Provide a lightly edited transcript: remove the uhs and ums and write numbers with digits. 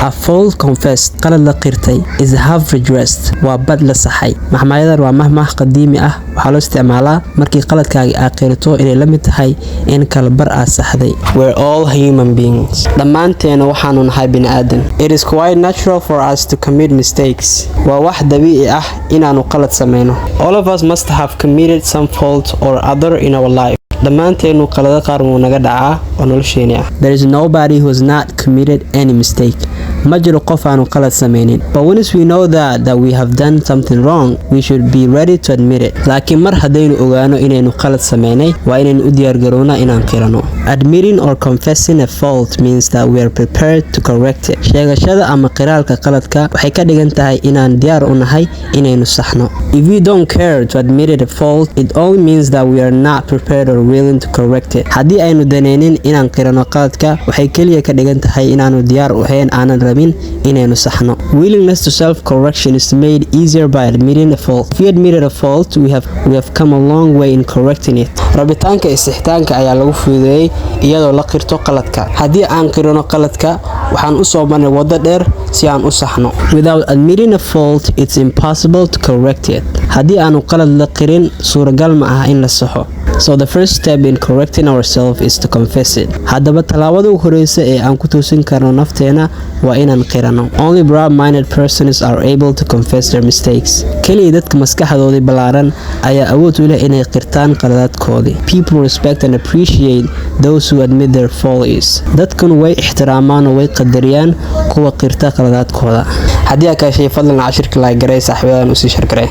A fault confessed qalad la qirtay is half redressed waa bad la saxay. Maxmaayadar waa mahmah qadiimi ah waxaa loo isticmaalaa markii qaladkaaga aad qirto inay la mid tahay in kala bar aad saxday. We're all human beings. Dhammaanteena waxaanu nahay bini'aadan. It is quite natural for us to commit mistakes. Waa wax dabiici ah inaanu qalad sameyno. All of us must have committed some fault or other in our life. dhammaanteenu qalada qaar wuu naga dhacaa oo nolosheena ah. There is nobody who has not committed any mistake. Ma jiro qof aanu qalad sameynin. But once we know that we have done something wrong, we should be ready to admit it. Laakiin mar haddaynu ogaano inaynu qalad sameynay, waa inaynu u diyaargarownaa inaan qirano. Admitting or confessing a fault means that we are prepared to correct it. Sheegashada ama qiraalka qaladka waxay ka dhigan tahay inaan diyaar u nahay inaynu saxno. If we don't care to admit a fault, it only means that we are not prepared or willing to correct it. Haddii aynu daneynin inaan qirano qaladka, waxay kaliya ka dhigan tahay inaanu diyaar u ahayn aanan rabin inaynu saxno. Willingness to self-correction is made easier by admitting a fault. If we admitted a fault, we have come a long way in correcting it. Rabitaanka isixtaanka ayaa lagu fududeeyay iyadoo la qirto qaladka. Haddii aan qirano qaladka, waxaan u soo marnay waddo dheer si aan u saxno. Without admitting a fault, it's impossible to correct it. Haddii aanu qalad la qirin, suuragal ma aha in la saxo. So the first step in correcting ourselves is to confess it. Haddaba talaabada ugu horeysa ee aan ku toosin karno nafteena waa inaan qirano. Only broad-minded persons are able to confess their mistakes. Kaliya dadka maskaxdoodii ballaaran ayaa awood u leh inay qirtaan qaladaadkoodii. People respect and appreciate those who admit their follies. Dadkan way ixtiraamaan oo way qadariyaan kuwa qirta qaladaadkooda. Haddii aad ka heshay fadlan cashirka like garay saaxiibadan u sii share garay.